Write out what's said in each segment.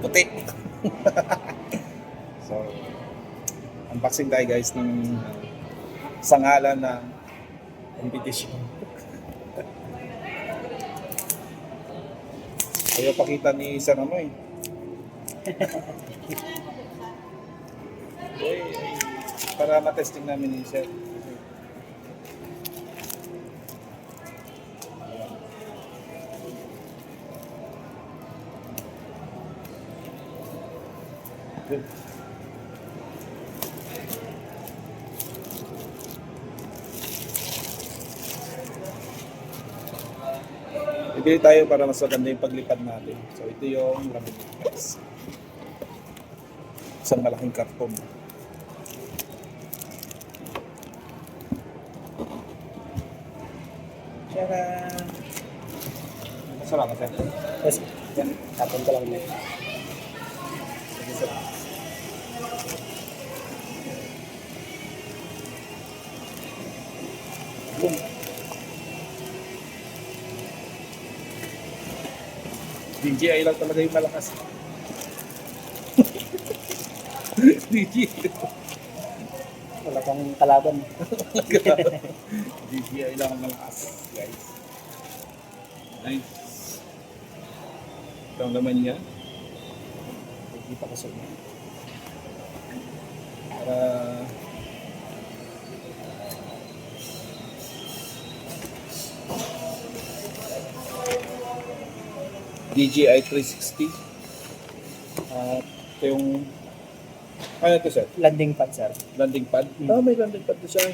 puti. So, unboxing tayo guys ng sangalan ng competition. Ayaw pakita ni Sir ano eh. Para matesting namin ni Sir. Good. Bibili tayo para mas maganda yung paglipad natin. So ito yung lamig guys. Isang malaking karton. Tcharam! Masarap ka sir? Yes, yan. Tapon ko lang yun. Sige sir. Boom! DJI lang talaga yung malakas. DJI. Wala kang kalaban. DJI lang ang malakas, guys. Nice. Ito ang laman niya. Hindi pa kusog na. Para DJI 360. Ito yung ano ito sir? Landing pad, sir. Landing pad? May landing pad na siya.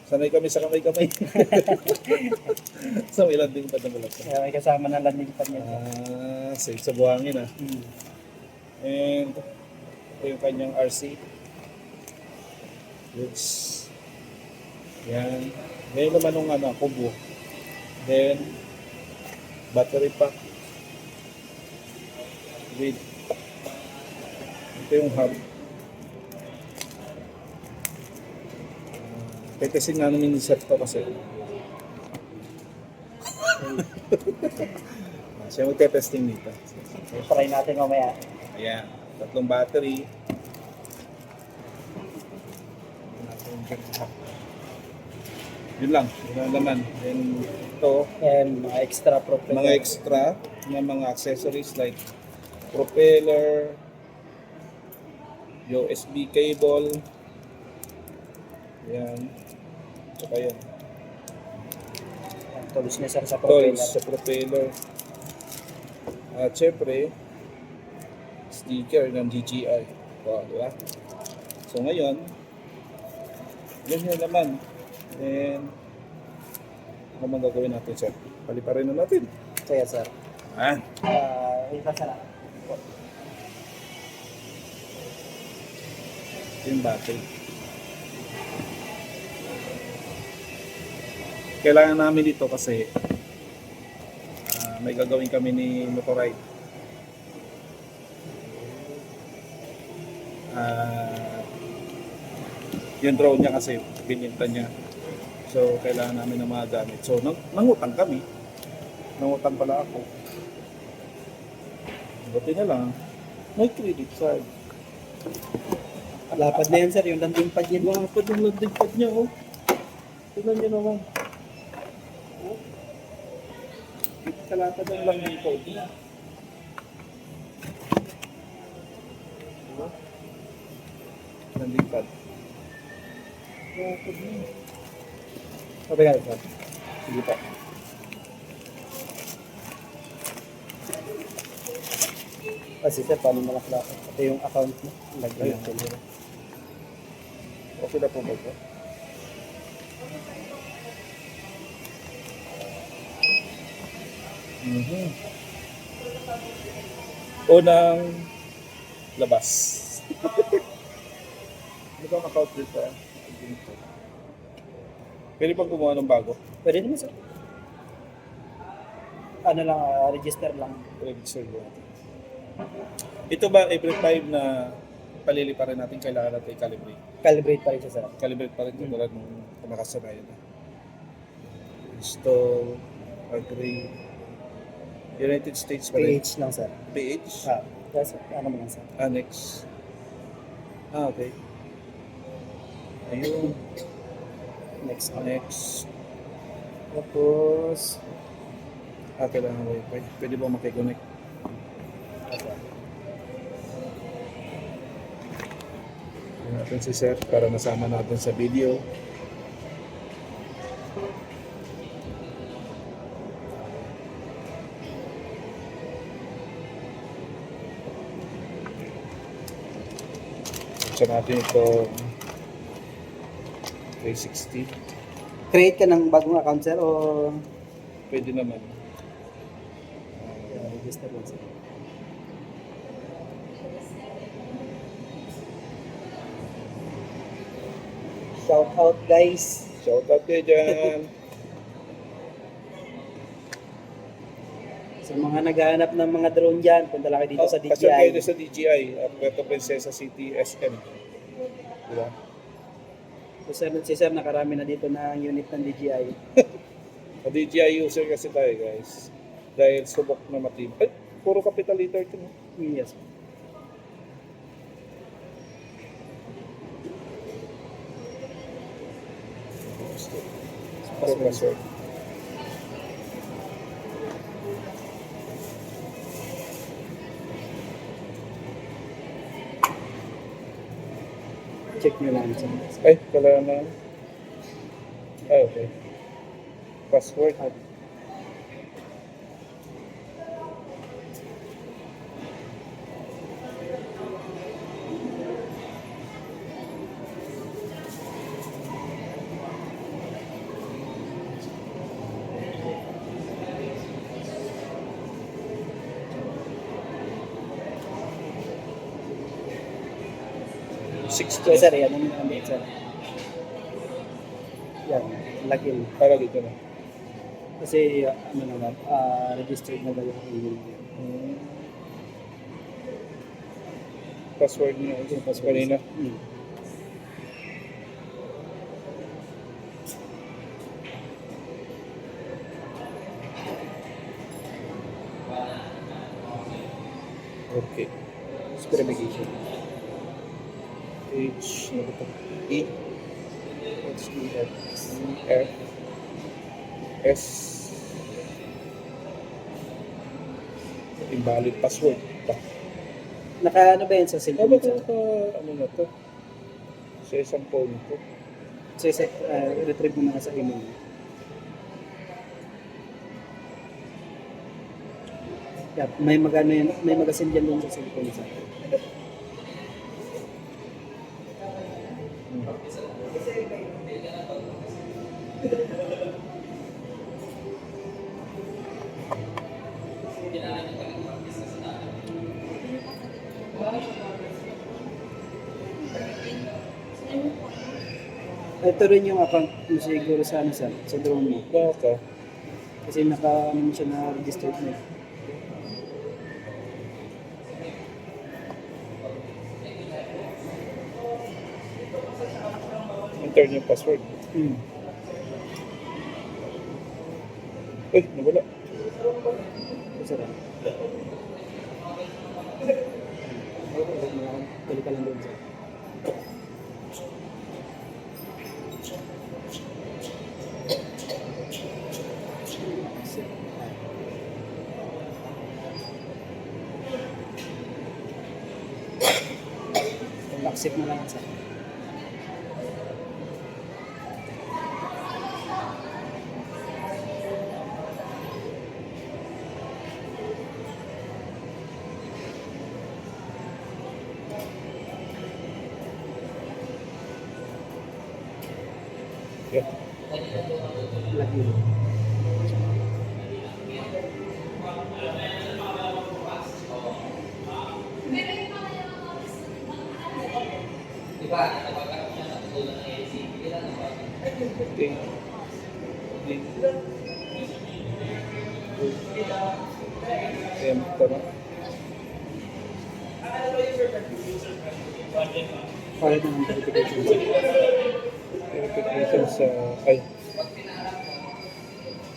Sanay kami sa kamay-kamay. So may landing pad na malaki. Kaya may kasama ng landing pad niya. Safe sa buhangin ah. Hmm. And ito yung kanyang RC. Goods. Yan. Ngayon naman nung kubo. Then, battery pack. With ito yung hub. Tetesin nga namin ni Sir to kasi. Siya magte-testing dito. So, try natin mamaya. Ayan. 3 battery. Yun lang. Yun ang laman. Then ito, And mga extra propeller. mga extra na mga accessories like propeller, USB cable, yan, saka yan, Ang tools niya, sir, sa propeller. tools sa propeller, at syempre sticker ng DJI. Wow, di ba? So ngayon, yan yung laman. Then ano man gagawin natin sir? Paliparin na natin. Kaya, sir. Ayan. Isa sa lang. Yung battery. Kailangan namin dito kasi may gagawin kami ni Motorride. Yung drone niya kasi bininta niya. So kailangan namin ng mga gamit. So nangutang kami. Nangutang pala ako. Buti na lang may credit card. Lapad na yan, sir. Yung landing pad niya. Lapad yung landing pad niya, oh. Tignan niyo naman. Oh. Kalapad yung landing pad niya. Diba? Landing pad. Lapad niya. Sabi nga, sir. Sige pa. Kasi, sir, paano malaklapad? Ito yung account mo. Lagyan Ayun. natin. Okay na po ba ito? Unang labas. Ano ba ang account dito? Pwede pang gumawa ng bago? Pwede naman, sir. Ano lang, register lang. Register mo. Ito ba every time na paliliparin natin kailangan natin i-calibrate? Calibrate pa rin siya, sir. Calibrate pa rin ito tulad nung nakasanayan na. Install, agree, United States pa rin. PH lang, sir. PH? Yes, ano mo lang, sir. Annex. Okay. Ayun. Next. Next. Tapos, Kailangan wifi. Pwede ba makikonnect? okay. Tingnan natin si Sir para nasama natin sa video. Sa natin ito 360. Create ka ng bagong account, sir, o Pwede naman. register lang, sir? Shout out, guys. Shout out kayo dyan. Sa mga naghahanap ng mga drone dyan, punta lang kayo dito sa Pasyal kayo DJI. dyan sa DJI at Puerto Princesa City, SM. Diba? So, si sir, nakarami na dito na unit ng DJI. Sa DJI user kasi tayo guys. Dahil subok na matibay. Ay, puro capital letter ito. No? Yes. Puro password. Check nyo lang, sir. Ay, kailangan na. Ay, okay. Password. So, sir, yan. Ano naman, sir? Yan. Login. Para dito na. Kasi, ano naman, registered na ba yung email niya? Password niya. Yung password. Kanina. Okay. Verification. H, ano ba ito? E, HDF. F, S. Invalid password. Naka ano ba yan sa cellphone, sir? Ano na to? Sa isang phone ko. So, retrieve mo na sa email. Yeah, may magano yan, may mag-send yan doon sa cellphone, sir. Ito rin yung account mo siguro sa ano, sir, sa drone mo. Baka. Kasi naka ano siya na registered na. Enter yung password. Uy, nawala. Sir. Balik ka lang doon, sir. Accept mo lang, sir. Yeah. Lagi. Ding. Ding. Enter. Para na ng verification, sir. Verification sa... Ay.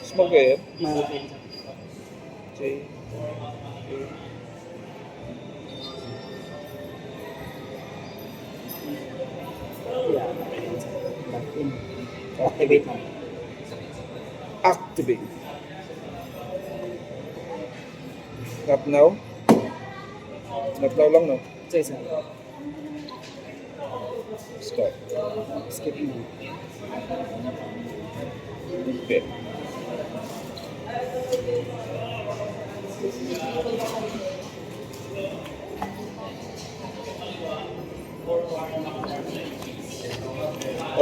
Small kayo? Mahal kayo, sir. Okay. Yeah. Back in. Activate na. Activate. Snap now. Snap now lang, no? Sa isa. Stop. Skip na. Okay.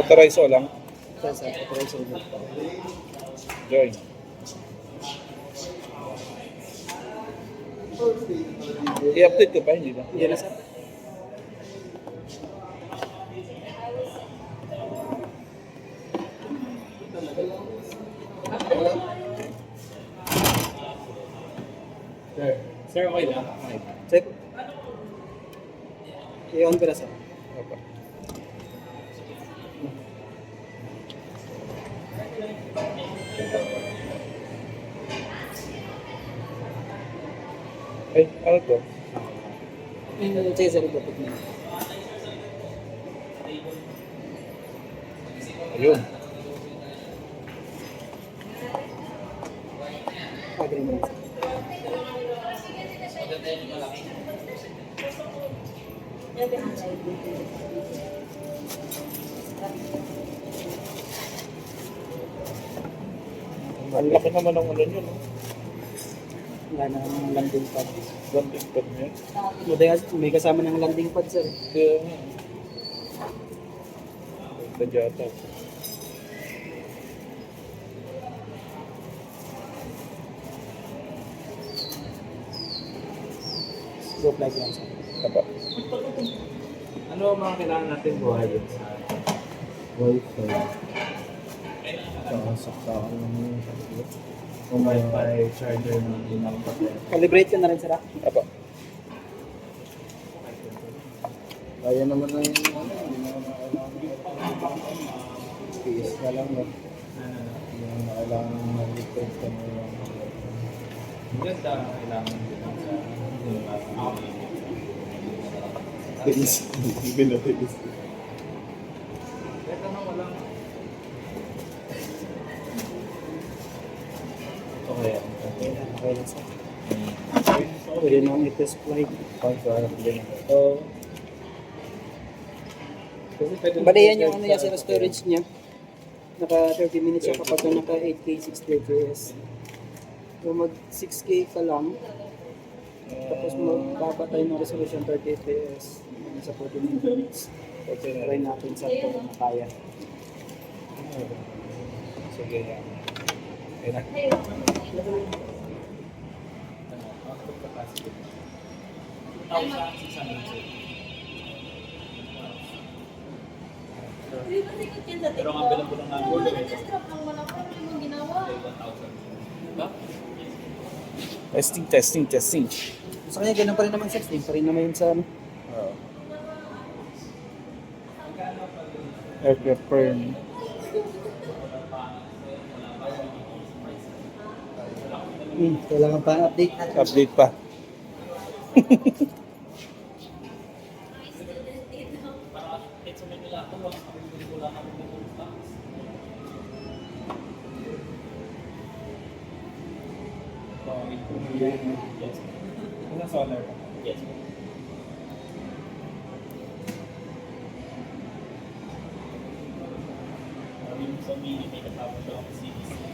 Authorize o lang. Sa isa. Authorize ulit. Join. I-update ko pa, hindi na. Hindi na sir. Sir, okay lang. Check. I-on ko na sir. Apa. Ay, ano to? Sige sir, ipapit na. Ayun. Agreement. Ang laki naman ng ano nyo, no? Wala na ng landing pad. Landing pad niya. May kasama ng landing pad sir. Kaya nga. Tadyata. Go flag lang sir. Apa. Ano ang mga kailangan natin buhayin sa Wi-Fi? Saksa ako yung kung Wi-Fi charger ng inang papel. Calibrate ka na rin sir. Apa. Kaya naman na yun. PS na lang no. Yung kailangan mag-record ka na yung ganda kailangan din sa bilis. Bilis. Ito na walang okay. Okay lang sir. Pwede nang i-test flight. So, Bali yan yung ano yan sir, storage niya. Naka 30 minutes siya kapag naka 8K 60 fps. So mag 6K ka lang. Tapos magpapatay ng resolution 30 fps. Sa 40 minutes. Okay na Try rin. natin sa ito na kaya. Sige yan. Ayun na. pero ang bilang ko lang ng gulo eh. Testing. Sa kanya ganun pa rin naman 16 pa rin naman yun sa ano. Aircraft burn. Kailangan pa update. Update pa. Yes. Ano solar? Yes. Yung sa mini may kasama siya ako CDC.